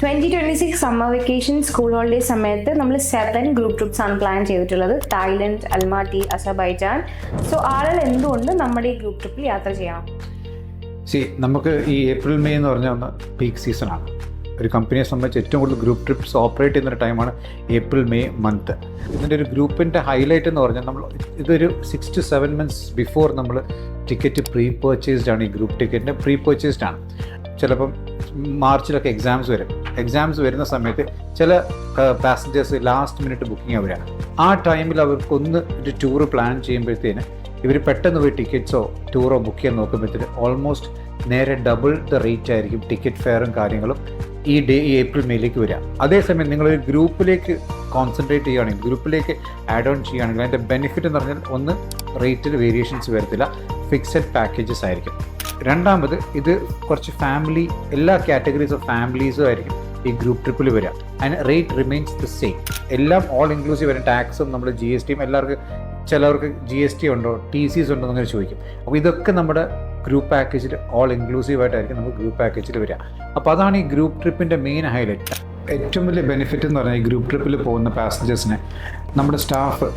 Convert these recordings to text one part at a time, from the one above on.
2026 summer vacation school holiday സമയത്ത് നമ്മൾ 7 group TRIPS ആണ് പ്ലാൻ ചെയ്തിട്ടുള്ളത്. Thailand, Almatti, Azerbaijan. സോ ആളുകൾ എന്തുകൊണ്ട് നമ്മുടെ ഈ ഗ്രൂപ്പ് ട്രിപ്പിൽ യാത്ര ചെയ്യണം? നമുക്ക് ഈ ഏപ്രിൽ മെയ് എന്ന് പറഞ്ഞാൽ ഒന്ന് പീക്ക് സീസണാണ്. ഒരു കമ്പനിയെ സംബന്ധിച്ച് ഏറ്റവും കൂടുതൽ ഗ്രൂപ്പ് ട്രിപ്സ് ഓപ്പറേറ്റ് ചെയ്യുന്നൊരു ടൈമാണ് ഏപ്രിൽ മെയ് മന്ത്. ഇതിൻ്റെ ഒരു ഗ്രൂപ്പിൻ്റെ ഹൈലൈറ്റ് എന്ന് പറഞ്ഞാൽ ഇതൊരു 6 to 7 months ബിഫോർ നമ്മൾ ടിക്കറ്റ് പ്രീ പർച്ചേസ്ഡ് ആണ്. ഈ ഗ്രൂപ്പ് ടിക്കറ്റിൻ്റെ പ്രീ പർച്ചേസ്ഡ് ആണ്. ചിലപ്പം മാർച്ചിലൊക്കെ എക്സാംസ് വരുന്ന സമയത്ത് ചില പാസഞ്ചേഴ്സ് ലാസ്റ്റ് മിനിറ്റ് ബുക്കിംഗ് അവരാണ്. ആ ടൈമിൽ അവർക്കൊന്ന് ഒരു ടൂറ് പ്ലാൻ ചെയ്യുമ്പോഴത്തേന് ഇവർ പെട്ടെന്ന് പോയി ടിക്കറ്റ്സോ ടൂറോ ബുക്ക് ചെയ്യാൻ നോക്കുമ്പോഴത്തേന് ഓൾമോസ്റ്റ് നേരെ ഡബിൾ ദ റേറ്റ് ആയിരിക്കും ടിക്കറ്റ് ഫെയറും കാര്യങ്ങളും ഈ ഏപ്രിൽ മെയിലേക്ക് വരിക. അതേസമയം നിങ്ങളൊരു ഗ്രൂപ്പിലേക്ക് കോൺസെൻട്രേറ്റ് ചെയ്യുകയാണെങ്കിൽ, ഗ്രൂപ്പിലേക്ക് ആഡ് ഓൺ ചെയ്യുകയാണെങ്കിൽ അതിൻ്റെ ബെനിഫിറ്റ് എന്ന് പറഞ്ഞാൽ ഒന്ന് റേറ്റിൽ വേരിയേഷൻസ് വരത്തില്ല, ഫിക്സഡ് പാക്കേജസ് ആയിരിക്കും. രണ്ടാമത് ഇത് കുറച്ച് ഫാമിലി, എല്ലാ കാറ്റഗറീസ് ഓഫ് ഫാമിലീസും ആയിരിക്കും ഈ ഗ്രൂപ്പ് ട്രിപ്പിൽ വരിക. അതിന് റേറ്റ് റിമെയിൻസ് ദ സെയിം. എല്ലാം ഓൾ ഇൻക്ലൂസീവ് വരും. ടാക്സും നമ്മുടെ GSTയും എല്ലാവർക്കും, ചിലവർക്ക് GST ഉണ്ടോ TCs ഉണ്ടോ എന്നങ്ങനെ ചോദിക്കും. അപ്പോൾ ഇതൊക്കെ നമ്മുടെ ഗ്രൂപ്പ് പാക്കേജിൽ ഓൾ ഇൻക്ലൂസീവ് ആയിട്ടായിരിക്കും നമുക്ക് ഗ്രൂപ്പ് പാക്കേജിൽ വരിക. അപ്പോൾ അതാണ് ഈ ഗ്രൂപ്പ് ട്രിപ്പിൻ്റെ മെയിൻ ഹൈലൈറ്റ്. ഏറ്റവും വലിയ ബെനിഫിറ്റ് എന്ന് പറഞ്ഞാൽ ഈ ഗ്രൂപ്പ് ട്രിപ്പിൽ പോകുന്ന പാസഞ്ചേഴ്സിനെ നമ്മുടെ സ്റ്റാഫ്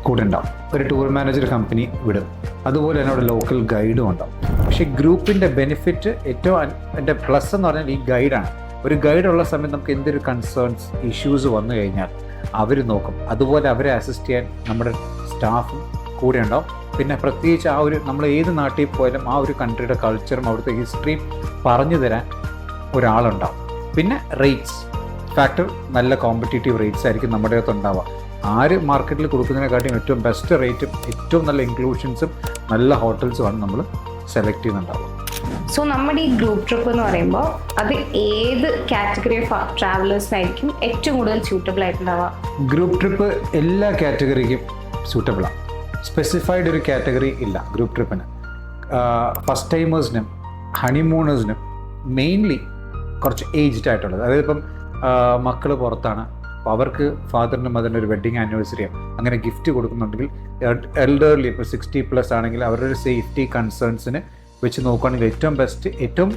കൂടെ ഉണ്ടാവും. ഒരു ടൂർ മാനേജർ കമ്പനി വിടും, അതുപോലെ തന്നെ അവിടെ ലോക്കൽ ഗൈഡും ഉണ്ടാവും. പക്ഷേ ഗ്രൂപ്പിൻ്റെ ബെനിഫിറ്റ് എൻ്റെ പ്ലസ് എന്ന് പറഞ്ഞാൽ ഈ ഗൈഡാണ്. ഒരു ഗൈഡുള്ള സമയത്ത് നമുക്ക് എന്തൊരു കൺസേൺസ്, ഇഷ്യൂസ് വന്നു കഴിഞ്ഞാൽ അവർ നോക്കും. അതുപോലെ അവരെ അസിസ്റ്റ് ചെയ്യാൻ നമ്മുടെ സ്റ്റാഫും കൂടെ ഉണ്ടാവും. പിന്നെ പ്രത്യേകിച്ച് നമ്മൾ ഏത് നാട്ടിൽ പോയാലും ആ ഒരു കൺട്രിയുടെ കൾച്ചറും അവിടുത്തെ ഹിസ്റ്ററിയും പറഞ്ഞു തരാൻ ഒരാളുണ്ടാവും. പിന്നെ റേറ്റ്സ് ഫാക്ടർ, നല്ല കോമ്പറ്റീറ്റീവ് റേറ്റ്സ് ആയിരിക്കും നമ്മുടെ അടുത്ത് ഉണ്ടാവുക. ആര് മാർക്കറ്റിൽ കൊടുക്കുന്നതിനെക്കാട്ടിയും ഏറ്റവും ബെസ്റ്റ് റേറ്റും ഏറ്റവും നല്ല ഇൻക്ലൂഷൻസും നല്ല ഹോട്ടൽസുമാണ് നമ്മൾ സെലക്ട് ചെയ്യുന്നുണ്ടാവുക. സോ നമ്മുടെ ഈ ഗ്രൂപ്പ് ട്രിപ്പ് എന്ന് പറയുമ്പോൾ അത് ഏത് കാറ്റഗറി ഓഫ് ട്രാവലേഴ്സിനായിരിക്കും ഏറ്റവും കൂടുതൽ സ്യൂട്ടബിൾ ആയിട്ടുണ്ടാവുക? ഗ്രൂപ്പ് ട്രിപ്പ് എല്ലാ കാറ്റഗറിക്കും സ്യൂട്ടബിളാണ്. സ്പെസിഫൈഡ് ഒരു കാറ്റഗറി ഇല്ല ഗ്രൂപ്പ് ട്രിപ്പിന്. ഫസ്റ്റ് ടൈമേഴ്സിനും ഹണിമൂണേഴ്സിനും മെയിൻലി കുറച്ച് ഏജ്ഡ് ആയിട്ടുള്ളത്, അതായത് ഇപ്പം മക്കൾ പുറത്താണ്, അപ്പോൾ അവർക്ക് ഫാദറിനും മദറിനും ഒരു വെഡ്ഡിങ് ആനിവേഴ്സറിയോ അങ്ങനെ ഗിഫ്റ്റ് കൊടുക്കുന്നുണ്ടെങ്കിൽ, എൽഡർലി ഇപ്പോൾ 60+ ആണെങ്കിൽ അവരുടെ ഒരു സേഫ്റ്റി കൺസേൺസിന് വെച്ച് നോക്കുകയാണെങ്കിൽ ഏറ്റവും ബെസ്റ്റ്, ഏറ്റവും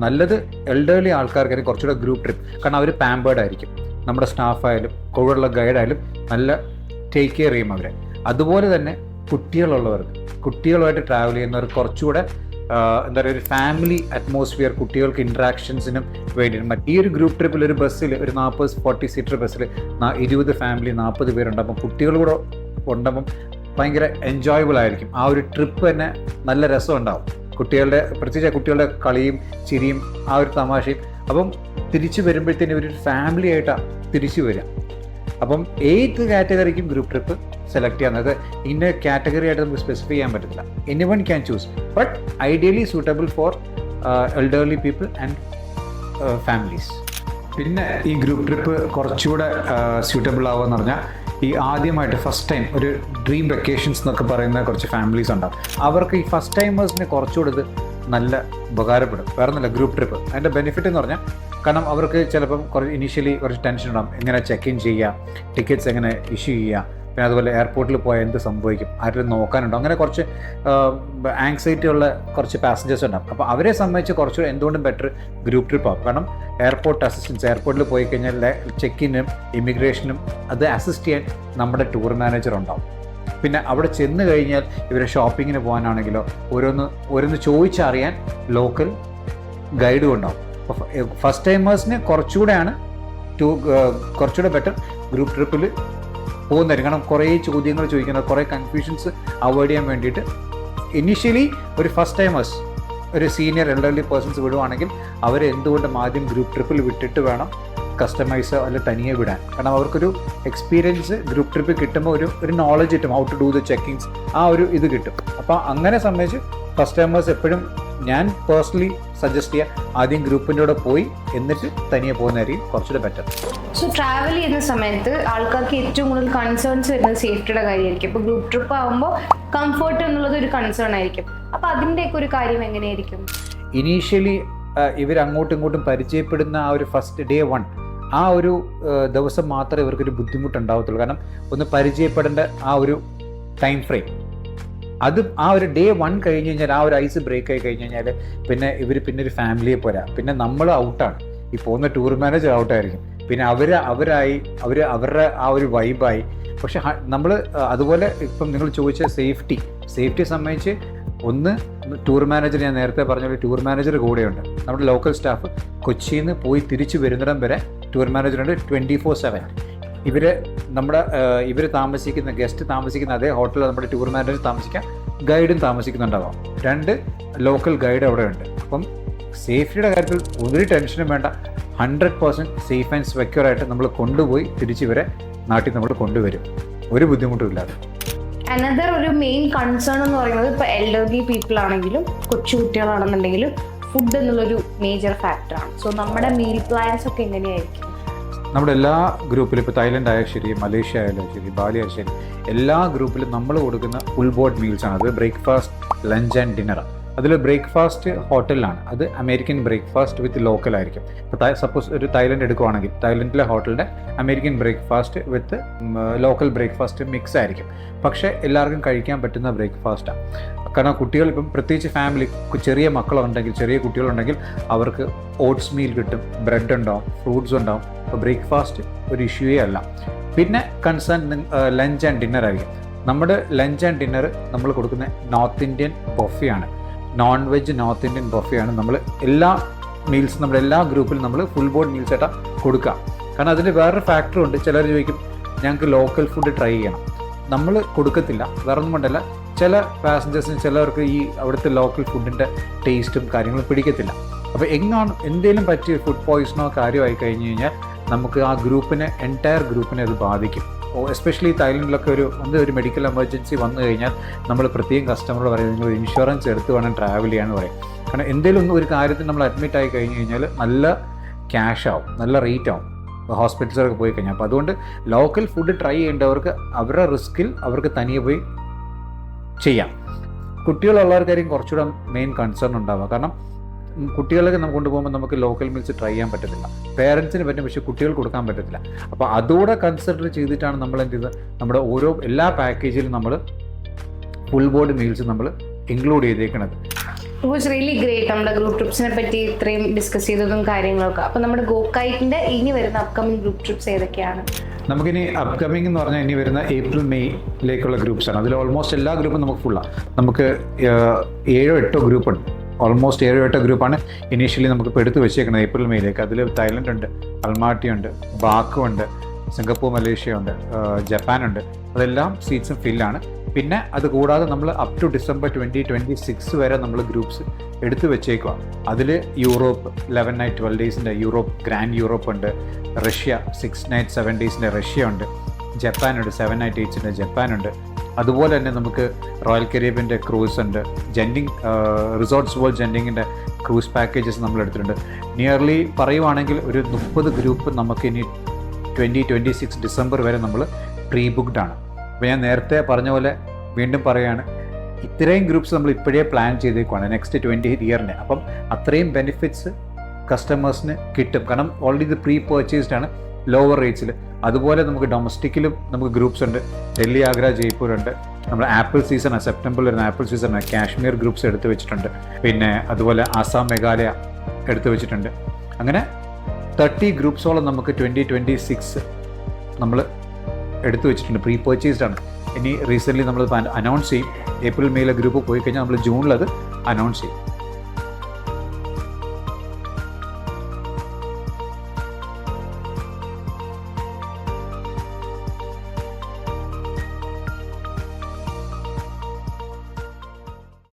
നല്ലത് എൽഡർലി ആൾക്കാർക്കായിരിക്കും കുറച്ചുകൂടെ ഗ്രൂപ്പ് ട്രിപ്പ്. കാരണം അവർ പാമ്പേർഡ് ആയിരിക്കും. നമ്മുടെ സ്റ്റാഫായാലും കൂടെയുള്ള ഗൈഡായാലും നല്ല ടേക്ക് കെയർ ചെയ്യും അവരെ. അതുപോലെ തന്നെ കുട്ടികളുമായിട്ട് ട്രാവൽ ചെയ്യുന്നവർ കുറച്ചുകൂടെ എന്താ പറയുക, ഒരു ഫാമിലി അറ്റ്മോസ്ഫിയർ, കുട്ടികൾക്ക് ഇൻട്രാക്ഷൻസിനും വേണ്ടിയിട്ട് ഈ ഒരു ഗ്രൂപ്പ് ട്രിപ്പിൽ ഒരു ബസ്സിൽ ഒരു 40-40 സീറ്റർ ബസ്സിൽ 20 ഫാമിലി 40 പേരുണ്ടാകുമ്പോൾ കുട്ടികൾ കൂടെ ഉണ്ടാകുമ്പം ഭയങ്കര എൻജോയബിൾ ആയിരിക്കും. ആ ഒരു ട്രിപ്പ് തന്നെ നല്ല രസം ഉണ്ടാവും. പ്രത്യേകിച്ച് കുട്ടികളുടെ കളിയും ചിരിയും ആ ഒരു തമാശയും. അപ്പം തിരിച്ചു വരുമ്പോഴത്തേനും ഒരു ഫാമിലി ആയിട്ടാണ് തിരിച്ചു വരിക. അപ്പം ഏത് കാറ്റഗറിക്കും ഗ്രൂപ്പ് ട്രിപ്പ് സെലക്ട് ചെയ്യാവുന്നത്. ഇന്ന കാറ്റഗറി ആയിട്ട് നമുക്ക് സ്പെസിഫൈ ചെയ്യാൻ പറ്റില്ല. Anyone can choose, but ideally suitable for elderly people and families. പിന്നെ ഈ ഗ്രൂപ്പ് ട്രിപ്പ് കുറച്ചുകൂടെ സ്യൂട്ടബിൾ ആവുമെന്ന് പറഞ്ഞാൽ ഈ ആദ്യമായിട്ട് ഫസ്റ്റ് ടൈം ഒരു ഡ്രീം വെക്കേഷൻസ് എന്നൊക്കെ പറയുന്ന കുറച്ച് ഫാമിലീസ് ഉണ്ടാവും. അവർക്ക് ഈ ഫസ്റ്റ് ടൈമേഴ്സിന് കുറച്ചുകൂടെ ഇത് നല്ല ഉപകാരപ്പെടും. വേറെ ഒന്നുമില്ല, ഗ്രൂപ്പ് ട്രിപ്പ് അതിൻ്റെ ബെനിഫിറ്റ് എന്ന് പറഞ്ഞാൽ, കാരണം അവർക്ക് ചിലപ്പം ഇനീഷ്യലി കുറച്ച് ടെൻഷൻ ഉണ്ടാകും. എങ്ങനെ ചെക്ക് ഇൻ ചെയ്യുക, ടിക്കറ്റ്സ് എങ്ങനെ ഇഷ്യൂ ചെയ്യുക, പിന്നെ അതുപോലെ എയർപോർട്ടിൽ പോയാൽ എന്ത് സംഭവിക്കും, ആരും നോക്കാനുണ്ടോ, അങ്ങനെ കുറച്ച് ആങ്സൈറ്റി ഉള്ള കുറച്ച് പാസഞ്ചേഴ്സ് ഉണ്ടാകും. അപ്പോൾ അവരെ സംബന്ധിച്ച് കുറച്ചുകൂടെ എന്തുകൊണ്ടും ബെറ്റർ ഗ്രൂപ്പ് ട്രിപ്പ് ആകും. കാരണം എയർപോർട്ട് അസിസ്റ്റൻസ്, എയർപോർട്ടിൽ പോയി കഴിഞ്ഞാൽ ചെക്ക് ഇനും ഇമിഗ്രേഷനും അത് അസിസ്റ്റ് ചെയ്യാൻ നമ്മുടെ ടൂർ മാനേജർ ഉണ്ടാവും. പിന്നെ അവിടെ ചെന്ന് കഴിഞ്ഞാൽ ഇവരെ ഷോപ്പിങ്ങിന് പോകാനാണെങ്കിലോ ഓരോന്ന് ചോദിച്ചറിയാൻ ലോക്കൽ ഗൈഡും ഉണ്ടാവും. അപ്പോൾ ഫസ്റ്റ് ടൈമേഴ്സിന് കുറച്ചുകൂടെ ബെറ്റർ ഗ്രൂപ്പ് ട്രിപ്പിൽ പോകുന്നതായിരിക്കും. കാരണം കുറേ ചോദ്യങ്ങൾ ചോദിക്കുന്നത്, കുറേ കൺഫ്യൂഷൻസ് അവോയ്ഡ് ചെയ്യാൻ വേണ്ടിയിട്ട് ഇനീഷ്യലി ഒരു ഫസ്റ്റ് ടൈമേഴ്സ്, ഒരു സീനിയർ എൽഡർലി പേഴ്സൺസ് വിടുവാണെങ്കിൽ അവരെ എന്തുകൊണ്ടും ആദ്യം ഗ്രൂപ്പ് ട്രിപ്പിൽ വിട്ടിട്ട് വേണം കസ്റ്റമൈസോ അല്ല തനിയെ വിടാൻ. കാരണം അവർക്കൊരു എക്സ്പീരിയൻസ് ഗ്രൂപ്പ് ട്രിപ്പിൽ കിട്ടുമ്പോൾ ഒരു നോളജ് കിട്ടും, ഹൗ ടു ഡു ദ ചെക്കിങ്സ്, ആ ഒരു ഇത് കിട്ടും. അപ്പോൾ അങ്ങനെ സംബന്ധിച്ച് ഫസ്റ്റ് ടൈമേഴ്സ് എപ്പോഴും ഞാൻ പേഴ്സണലി സജസ്റ്റ് ചെയ്യാം ആദ്യം ഗ്രൂപ്പിൻ്റെ കൂടെ പോയി എന്നിട്ട് തനിയെ പോകുന്നതായിരിക്കും കുറച്ചുകൂടെ ബെറ്റർ. സോ ട്രാവൽ ചെയ്യുന്ന സമയത്ത് ആൾക്കാർക്ക് ഏറ്റവും കൂടുതൽ കൺസേൺസ് വരുന്നത് സേഫ്റ്റിയുടെ കാര്യമായിരിക്കും. ഇപ്പോൾ ഗ്രൂപ്പ് ട്രിപ്പ് ആകുമ്പോൾ കംഫർട്ട് എന്നുള്ളത് ഒരു കൺസേൺ ആയിരിക്കും. അപ്പോൾ അതിൻ്റെയൊക്കെ ഒരു കാര്യം എങ്ങനെയായിരിക്കും? ഇനീഷ്യലി ഇവർ അങ്ങോട്ടും ഇങ്ങോട്ടും പരിചയപ്പെടുന്ന ആ ഒരു ഫസ്റ്റ് ഡേ 1 ആ ഒരു ദിവസം മാത്രമേ ഇവർക്കൊരു ബുദ്ധിമുട്ടുണ്ടാവത്തുള്ളൂ. കാരണം ഒന്ന് പരിചയപ്പെടേണ്ട ആ ഒരു ടൈം ഫ്രെയിം, അത് ആ ഒരു ഡേ 1 കഴിഞ്ഞ് കഴിഞ്ഞാൽ, ആ ഒരു ഐസ് ബ്രേക്ക് ആയി കഴിഞ്ഞ് കഴിഞ്ഞാൽ പിന്നെ ഒരു ഫാമിലിയെ പോരാ, പിന്നെ നമ്മൾ ഔട്ടാണ്. ഈ പോകുന്ന ടൂർ മാനേജർ ഔട്ടായിരിക്കും, പിന്നെ അവരുടെ ആ ഒരു വൈബായി. പക്ഷെ നമ്മൾ അതുപോലെ ഇപ്പം നിങ്ങൾ ചോദിച്ച സേഫ്റ്റി സംബന്ധിച്ച് ഒന്ന് ടൂർ മാനേജർ, ഞാൻ നേരത്തെ പറഞ്ഞ പോലെ ടൂർ മാനേജർ കൂടെയുണ്ട്. നമ്മുടെ ലോക്കൽ സ്റ്റാഫ് കൊച്ചിയിൽ നിന്ന് പോയി തിരിച്ചു വരുന്നിടം വരെ ടൂർ മാനേജറുണ്ട് 24/7. ഇവർ താമസിക്കുന്ന ഗസ്റ്റ് താമസിക്കുന്ന അതേ ഹോട്ടലിൽ നമ്മുടെ ടൂർ മാനേജർ താമസിക്കാം, ഗൈഡും താമസിക്കുന്നുണ്ടാവാം. 2 ലോക്കൽ ഗൈഡ് അവിടെ ഉണ്ട്. അപ്പം സേഫ്റ്റിയുടെ കാര്യത്തിൽ ഒരു ടെൻഷനും വേണ്ട. 100% സേഫ് ആൻഡ് സെക്യൂർ ആയിട്ട് നമ്മൾ കൊണ്ടുപോയി തിരിച്ച് ഇവരെ നാട്ടിൽ നമ്മൾ കൊണ്ടുവരും, ഒരു ബുദ്ധിമുട്ടും ഇല്ലാതെ. അനദർ ഒരു മെയിൻ കൺസേൺ എന്ന് പറയുന്നത് ഇപ്പോൾ എൽഡർലി പീപ്പിൾ ആണെങ്കിലും കൊച്ചു കുട്ടികളാണെന്നുണ്ടെങ്കിലും ഫുഡ് എന്നുള്ളൊരു മേജർ ഫാക്ടറാണ്. സോ നമ്മുടെ മീൽ പ്ലാൻസ് ഒക്കെ എങ്ങനെയായിരിക്കും? നമ്മുടെ എല്ലാ ഗ്രൂപ്പിലും, ഇപ്പോൾ തായ്ലൻഡ് ആയാലും ശരി, മലേഷ്യ ആയാലും ശരി, ബാലി ആയാലും ശരി, എല്ലാ ഗ്രൂപ്പിലും നമ്മൾ കൊടുക്കുന്ന ഫുൾ ബോർഡ് മീൽസാണ്. അത് ബ്രേക്ക്ഫാസ്റ്റ്, ലഞ്ച് ആൻഡ് ഡിന്നർ. അതിൽ ബ്രേക്ക്ഫാസ്റ്റ് ഹോട്ടലിലാണ്, അത് അമേരിക്കൻ ബ്രേക്ക്ഫാസ്റ്റ് വിത്ത് ലോക്കൽ ആയിരിക്കും. ഇപ്പോൾ സപ്പോസ് ഒരു തായ്ലൻഡ് എടുക്കുവാണെങ്കിൽ തായ്ലൻഡിലെ ഹോട്ടലിൻ്റെ അമേരിക്കൻ ബ്രേക്ക്ഫാസ്റ്റ് വിത്ത് ലോക്കൽ ബ്രേക്ക്ഫാസ്റ്റ് മിക്സ് ആയിരിക്കും. പക്ഷേ എല്ലാവർക്കും കഴിക്കാൻ പറ്റുന്ന ബ്രേക്ക്ഫാസ്റ്റാണ്. കാരണം കുട്ടികൾ ഇപ്പം പ്രത്യേകിച്ച് ഫാമിലി ചെറിയ മക്കളുണ്ടെങ്കിൽ, ചെറിയ കുട്ടികളുണ്ടെങ്കിൽ അവർക്ക് ഓട്സ് മീൽ കിട്ടും, ബ്രെഡ് ഉണ്ടാവും, ഫ്രൂട്ട്സ് ഉണ്ടാവും. അപ്പോൾ ബ്രേക്ക്ഫാസ്റ്റ് ഒരു ഇഷ്യൂവേ അല്ല. പിന്നെ കൺസേൺ ലഞ്ച് ആൻഡ് ഡിന്നർ ആയിരിക്കും. നമ്മുടെ ലഞ്ച് ആൻഡ് ഡിന്നർ നമ്മൾ കൊടുക്കുന്ന നോർത്ത് ഇന്ത്യൻ ബൊഫയാണ്, നോൺ വെജ് നോർത്ത് ഇന്ത്യൻ ബൊഫയാണ്. നമ്മൾ എല്ലാ മീൽസും നമ്മുടെ എല്ലാ ഗ്രൂപ്പിലും നമ്മൾ ഫുൾ ബോർഡ് മീൽസ് ആയിട്ടാണ് കൊടുക്കുക. കാരണം അതിൽ വേറൊരു ഫാക്ടറും ഉണ്ട്. ചിലർ ചോദിക്കും ഞങ്ങൾക്ക് ലോക്കൽ ഫുഡ് ട്രൈ ചെയ്യണം. നമ്മൾ കൊടുക്കത്തില്ല, വേറെ ഒന്നും കൊണ്ടല്ല. ചില പാസഞ്ചേഴ്സിന് ചിലവർക്ക് ഈ അവിടുത്തെ ലോക്കൽ ഫുഡിൻ്റെ ടേസ്റ്റും കാര്യങ്ങളും പിടിക്കത്തില്ല. അപ്പോൾ എന്തെങ്കിലും പറ്റിയ ഫുഡ് പോയ്സണോ കാര്യമായി കഴിഞ്ഞ് കഴിഞ്ഞാൽ നമുക്ക് ആ ഗ്രൂപ്പിനെ, എൻറ്റയർ ഗ്രൂപ്പിനെ അത് ബാധിക്കും. എസ്പെഷ്യലി തായ്ലൻഡിലൊക്കെ ഒരു മെഡിക്കൽ എമർജൻസി വന്നു കഴിഞ്ഞാൽ നമ്മൾ പ്രത്യേകം കസ്റ്റമറോട് പറയും നിങ്ങൾ ഇൻഷുറൻസ് എടുത്ത് വേണം ട്രാവൽ ചെയ്യാമെന്ന് പറയും. കാരണം എന്തെങ്കിലും ഒരു കാര്യത്തിൽ നമ്മൾ അഡ്മിറ്റ് ആയി കഴിഞ്ഞ് കഴിഞ്ഞാൽ നല്ല ക്യാഷ് ആവും, നല്ല റേറ്റ് ആവും ഹോസ്പിറ്റൽസൊക്കെ പോയി കഴിഞ്ഞാൽ. അപ്പോൾ അതുകൊണ്ട് ലോക്കൽ ഫുഡ് ട്രൈ ചെയ്യേണ്ടവർക്ക് അവരുടെ റിസ്കിൽ അവർക്ക് തനിയെ പോയി ചെയ്യാം. കുട്ടികളുള്ളവർക്കായിരിക്കും കുറച്ചുകൂടെ മെയിൻ കൺസേൺ ഉണ്ടാവുക. കാരണം കുട്ടികളൊക്കെ നമുക്ക് കൊണ്ടുപോകുമ്പോൾ നമുക്ക് ലോക്കൽ മീൽസ് ട്രൈ ചെയ്യാൻ പറ്റത്തില്ല, പേരൻസിന് പറ്റും, പക്ഷേ കുട്ടികൾക്ക് കൊടുക്കാൻ പറ്റത്തില്ല. അപ്പോൾ അതുകൂടെ കൺസിഡർ ചെയ്തിട്ടാണ് നമ്മൾ എന്ത് ചെയ്തത്, നമ്മുടെ എല്ലാ പാക്കേജിലും നമ്മൾ ഫുൾ ബോർഡ് മീൽസ് നമ്മൾ ഇൻക്ലൂഡ് ചെയ്തേക്കുന്നത്. വാസ് റിയലി ഗ്രേറ്റ് നമ്മുടെ ഗ്രൂപ്പ് ട്രിപ്സിനെ പറ്റി ഇത്രയും ഡിസ്കസ് ചെയ്തതും കാര്യങ്ങളൊക്കെ. അപ്പോൾ നമ്മുടെ ഗോകൈറ്റിൻ്റെ ഇനി വരുന്ന അപ്കമിങ് ഗ്രൂപ്പ് ട്രിപ്സ് ഏതൊക്കെയാണ്? നമുക്കിനി അപ്കമിങ് എന്ന് പറഞ്ഞാൽ ഇനി വരുന്ന ഏപ്രിൽ മെയ്യിലേക്കുള്ള ഗ്രൂപ്പ്സാണ്. അതിൽ ഓൾമോസ്റ്റ് എല്ലാ ഗ്രൂപ്പും നമുക്ക് ഫുള്ളാണ്. നമുക്ക് 7-8 ഗ്രൂപ്പുണ്ട്. ഓൾമോസ്റ്റ് 7-8 ഗ്രൂപ്പാണ് ഇനീഷ്യലി നമുക്കിപ്പോൾ എടുത്ത് വെച്ചേക്കുന്നത് ഏപ്രിൽ മെയ്യിലേക്ക്. അതിൽ തായ്ലൻഡ് ഉണ്ട്, അൽമാട്ടി ഉണ്ട്, ബാക്കു ഉണ്ട്, സിംഗപ്പൂർ മലേഷ്യ ഉണ്ട്, ജപ്പാനുണ്ട്. അതെല്ലാം സീറ്റ്സും ഫില്ലാണ്. പിന്നെ അത് കൂടാതെ നമ്മൾ അപ് ടു ഡിസംബർ 2026 വരെ നമ്മൾ ഗ്രൂപ്പ്സ് എടുത്തു വെച്ചേക്കുക. അതിൽ യൂറോപ്പ് 11 night 12 daysൻ്റെ യൂറോപ്പ്, ഗ്രാൻഡ് യൂറോപ്പ് ഉണ്ട്, റഷ്യ 6 night 7 daysൻ്റെ റഷ്യ ഉണ്ട്, ജപ്പാനുണ്ട് 7 night 8 ജപ്പാനുണ്ട്. അതുപോലെ തന്നെ നമുക്ക് റോയൽ കരീബിയൻ്റെ ക്രൂസ് ഉണ്ട്, റിസോർട്ട്സ് വേൾഡ് ജെൻഡിങ്ങിൻ്റെ ക്രൂസ് പാക്കേജസ് നമ്മൾ എടുത്തിട്ടുണ്ട്. നിയർലി പറയുവാണെങ്കിൽ ഒരു 30 ഗ്രൂപ്പ് നമുക്ക് ഇനി 2026 ഡിസംബർ വരെ നമ്മൾ പ്രീ ബുക്ക്ഡ് ആണ്. അപ്പോൾ ഞാൻ നേരത്തെ പറഞ്ഞ പോലെ വീണ്ടും പറയുകയാണ്, ഇത്രയും ഗ്രൂപ്പ്സ് നമ്മൾ ഇപ്പോഴേ പ്ലാൻ ചെയ്തേക്കുവാണ് നെക്സ്റ്റ് 20 ഇയറിന്. അപ്പം അത്രയും ബെനിഫിറ്റ്സ് കസ്റ്റമേഴ്സിന് കിട്ടും. കാരണം ഓൾറെഡി ഇത് പ്രീ പർച്ചേസ്ഡ് ആണ് ലോവർ റേറ്റ്സിൽ. അതുപോലെ നമുക്ക് ഡൊമസ്റ്റിക്കിലും നമുക്ക് ഗ്രൂപ്പ്സ് ഉണ്ട്. ഡൽഹി, ആഗ്ര, ജയ്പൂർ ഉണ്ട്. നമ്മുടെ ആപ്പിൾ സീസണാണ്, സെപ്റ്റംബറിൽ വരുന്ന ആപ്പിൾ സീസണാണ്. കാശ്മീർ ഗ്രൂപ്പ്സ് എടുത്ത് വെച്ചിട്ടുണ്ട്. പിന്നെ അതുപോലെ ആസാം, മേഘാലയ എടുത്ത് വെച്ചിട്ടുണ്ട്. അങ്ങനെ 30 ഗ്രൂപ്പ്സോളം നമുക്ക് 2026 നമ്മൾ എടുത്തു വെച്ചിട്ടുണ്ട്. പ്രീ പർച്ചേസ്ഡ് ആണ്. ഇനി റീസെൻ്റ്ലി നമ്മൾ അനൗൺസ് ചെയ്യും. ഏപ്രിൽ മെയ്യിലെ ഗ്രൂപ്പ് പോയി കഴിഞ്ഞാൽ നമ്മൾ ജൂണിലത് അനൗൺസ് ചെയ്യും.